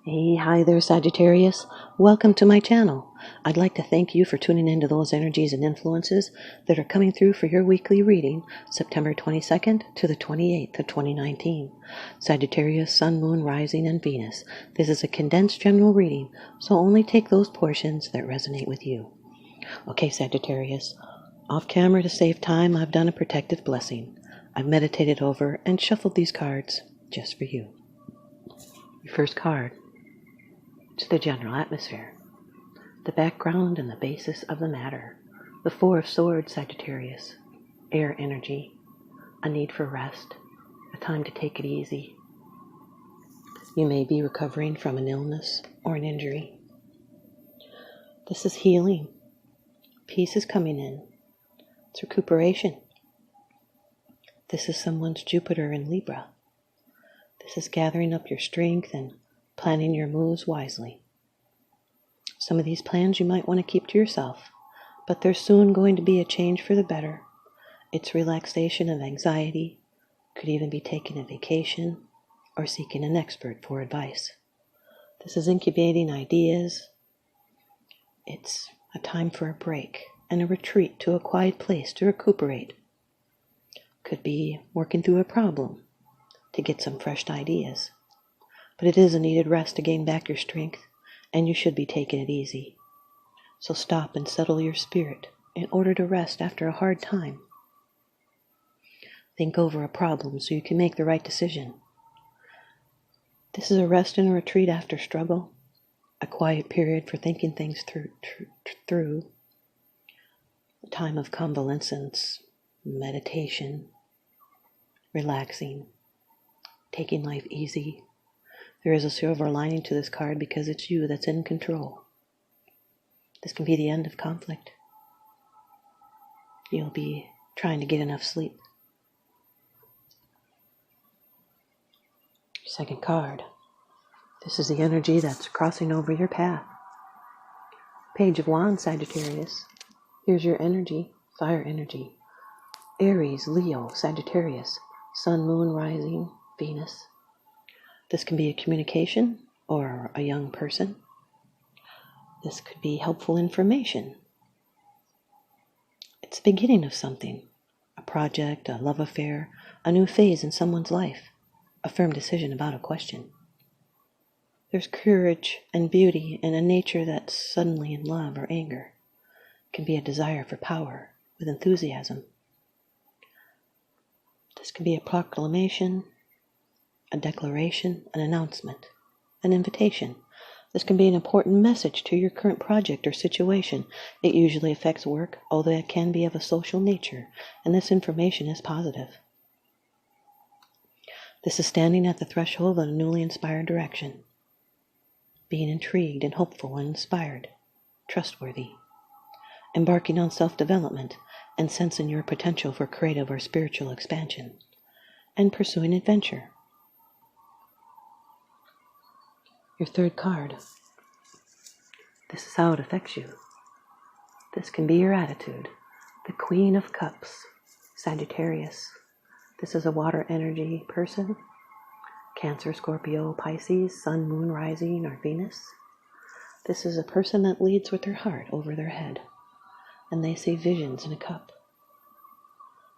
Hey, hi there, Sagittarius. Welcome to my channel. I'd like to thank you for tuning into those energies and influences that are coming through for your weekly reading, September 22nd to the 28th of 2019. Sagittarius, Sun, Moon, Rising, and Venus. This is a condensed general reading, so only take those portions that resonate with you. Okay, Sagittarius. Off camera to save time, I've done a protective blessing. I've meditated over and shuffled these cards just for you. Your first card. To the general atmosphere, the background and the basis of the matter, the Four of Swords, Sagittarius, air energy, a need for rest, a time to take it easy. You may be recovering from an illness or an injury. This is healing. Peace is coming in. It's recuperation. This is someone's Jupiter in Libra. This is gathering up your strength and planning your moves wisely. Some of these plans you might want to keep to yourself, but there's soon going to be a change for the better. It's relaxation of anxiety, could even be taking a vacation or seeking an expert for advice. This is incubating ideas. It's a time for a break and a retreat to a quiet place to recuperate. Could be working through a problem to get some fresh ideas. But it is a needed rest to gain back your strength, and you should be taking it easy. So stop and settle your spirit in order to rest after a hard time. Think over a problem so you can make the right decision. This is a rest and a retreat after struggle, a quiet period for thinking things through, a time of convalescence, meditation, relaxing, taking life easy. There is a silver lining to this card because it's you that's in control. This can be the end of conflict. You'll be trying to get enough sleep. Second card. This is the energy that's crossing over your path. Page of Wands, Sagittarius. Here's your energy, fire energy. Aries, Leo, Sagittarius, Sun, Moon, Rising, Venus. This can be a communication or a young person. This could be helpful information. It's the beginning of something, a project, a love affair, a new phase in someone's life, a firm decision about a question. There's courage and beauty in a nature that's suddenly in love or anger. It can be a desire for power with enthusiasm. This can be a proclamation, a declaration, an announcement, an invitation. This can be an important message to your current project or situation. It usually affects work, although it can be of a social nature, and this information is positive. This is standing at the threshold of a newly inspired direction, being intrigued and hopeful and inspired, trustworthy, embarking on self-development and sensing your potential for creative or spiritual expansion, and pursuing adventure. Your third card. This is how it affects you. This can be your attitude. The Queen of Cups, Sagittarius. This is a water energy person. Cancer, Scorpio, Pisces, Sun, Moon, Rising, or Venus. This is a person that leads with their heart over their head, and they see visions in a cup.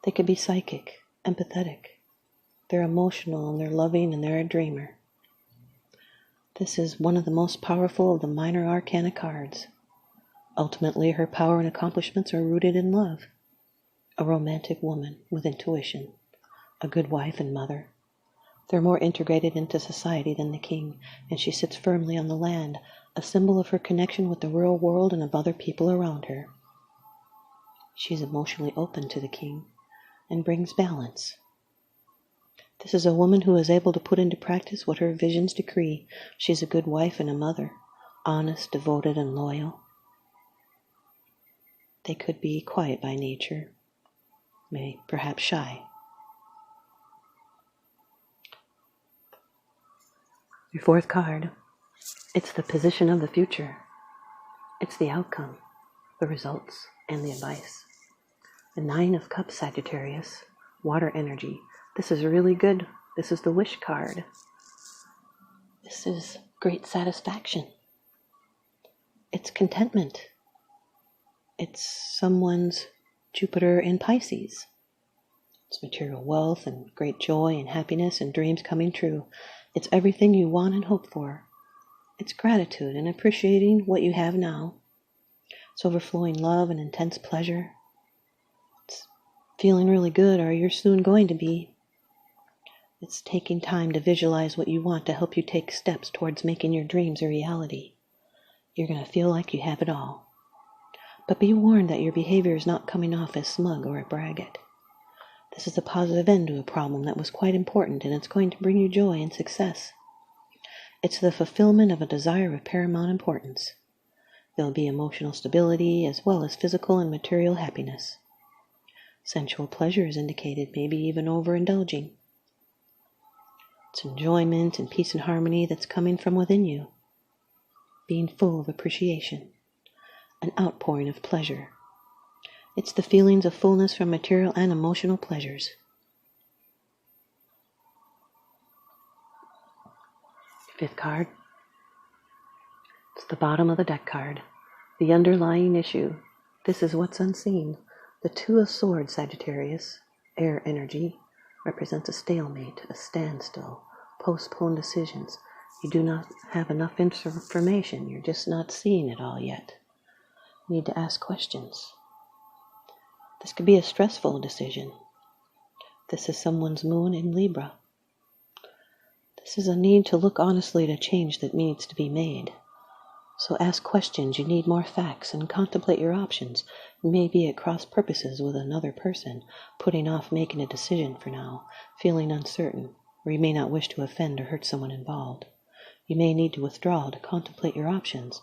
They could be psychic, empathetic. They're emotional, and they're loving, and they're a dreamer. This is one of the most powerful of the minor arcana cards. Ultimately, her power and accomplishments are rooted in love. A romantic woman with intuition, a good wife and mother. They're more integrated into society than the king, and she sits firmly on the land, a symbol of her connection with the real world and of other people around her. She's emotionally open to the king and brings balance. This is a woman who is able to put into practice what her visions decree. She's a good wife and a mother, honest, devoted, and loyal. They could be quiet by nature, maybe perhaps shy. Your fourth card. It's the position of the future. It's the outcome, the results, and the advice. The Nine of Cups, Sagittarius, water energy. This is really good. This is the wish card. This is great satisfaction. It's contentment. It's someone's Jupiter in Pisces. It's material wealth and great joy and happiness and dreams coming true. It's everything you want and hope for. It's gratitude and appreciating what you have now. It's overflowing love and intense pleasure. It's feeling really good, or you're soon going to be. It's taking time to visualize what you want to help you take steps towards making your dreams a reality. You're going to feel like you have it all. But be warned that your behavior is not coming off as smug or a braggart. This is a positive end to a problem that was quite important, and it's going to bring you joy and success. It's the fulfillment of a desire of paramount importance. There'll be emotional stability as well as physical and material happiness. Sensual pleasure is indicated, maybe even overindulging. It's enjoyment and peace and harmony that's coming from within you. Being full of appreciation. An outpouring of pleasure. It's the feelings of fullness from material and emotional pleasures. Fifth card. It's the bottom of the deck card. The underlying issue. This is what's unseen. The Two of Swords, Sagittarius, air energy, represents a stalemate, a standstill, postponed decisions. You do not have enough information. You're just not seeing it all yet. You need to ask questions. This could be a stressful decision. This is someone's moon in Libra. This is a need to look honestly at a change that needs to be made. So ask questions. You need more facts and contemplate your options. You may be at cross purposes with another person, putting off making a decision for now, feeling uncertain, or you may not wish to offend or hurt someone involved. You may need to withdraw to contemplate your options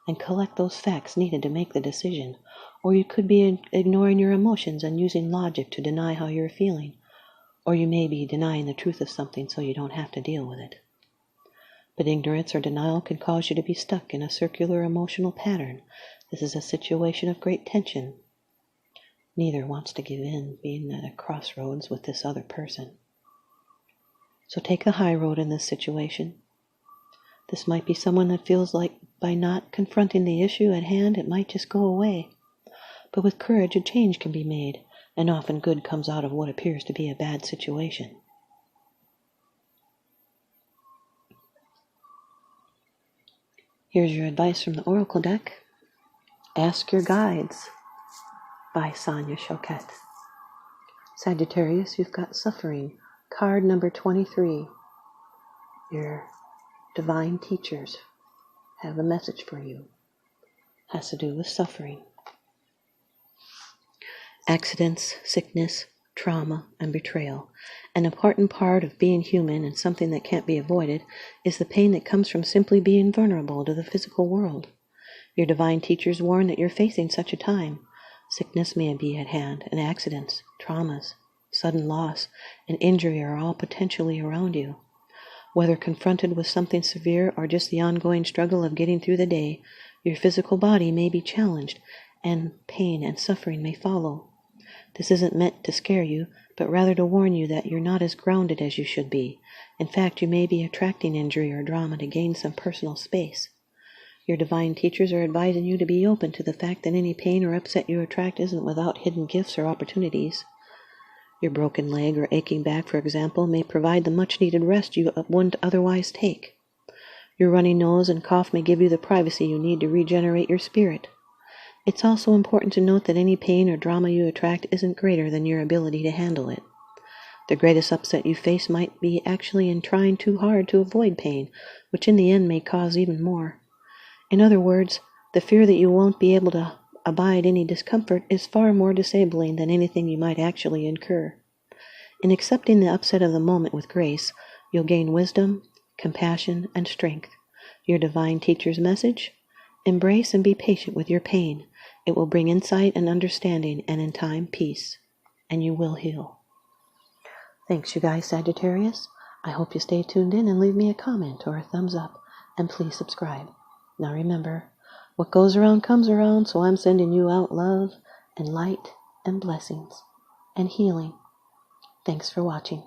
and collect those facts needed to make the decision, or you could be ignoring your emotions and using logic to deny how you're feeling, or you may be denying the truth of something so you don't have to deal with it. But ignorance or denial can cause you to be stuck in a circular emotional pattern. This is a situation of great tension. Neither wants to give in, being at a crossroads with this other person. So take the high road in this situation. This might be someone that feels like by not confronting the issue at hand, it might just go away. But with courage, a change can be made, and often good comes out of what appears to be a bad situation. Here's your advice from the Oracle deck. Ask Your Guides by Sonia Choquette. Sagittarius, you've got suffering. Card number 23. Your divine teachers have a message for you. Has to do with suffering. Accidents, sickness, trauma, and betrayal. An important part of being human, and something that can't be avoided, is the pain that comes from simply being vulnerable to the physical world. Your divine teachers warn that you're facing such a time. Sickness may be at hand, and accidents, traumas, sudden loss, and injury are all potentially around you. Whether confronted with something severe or just the ongoing struggle of getting through the day, your physical body may be challenged, and pain and suffering may follow. This isn't meant to scare you, but rather to warn you that you're not as grounded as you should be. In fact, you may be attracting injury or drama to gain some personal space. Your divine teachers are advising you to be open to the fact that any pain or upset you attract isn't without hidden gifts or opportunities. Your broken leg or aching back, for example, may provide the much-needed rest you wouldn't otherwise take. Your runny nose and cough may give you the privacy you need to regenerate your spirit. It's also important to note that any pain or drama you attract isn't greater than your ability to handle it. The greatest upset you face might be actually in trying too hard to avoid pain, which in the end may cause even more. In other words, the fear that you won't be able to abide any discomfort is far more disabling than anything you might actually incur. In accepting the upset of the moment with grace, you'll gain wisdom, compassion, and strength. Your divine teacher's message? Embrace and be patient with your pain. It will bring insight and understanding, and in time, peace. And you will heal. Thanks, you guys, Sagittarius. I hope you stay tuned in and leave me a comment or a thumbs up. And please subscribe. Now remember, what goes around comes around, so I'm sending you out love and light and blessings and healing. Thanks for watching.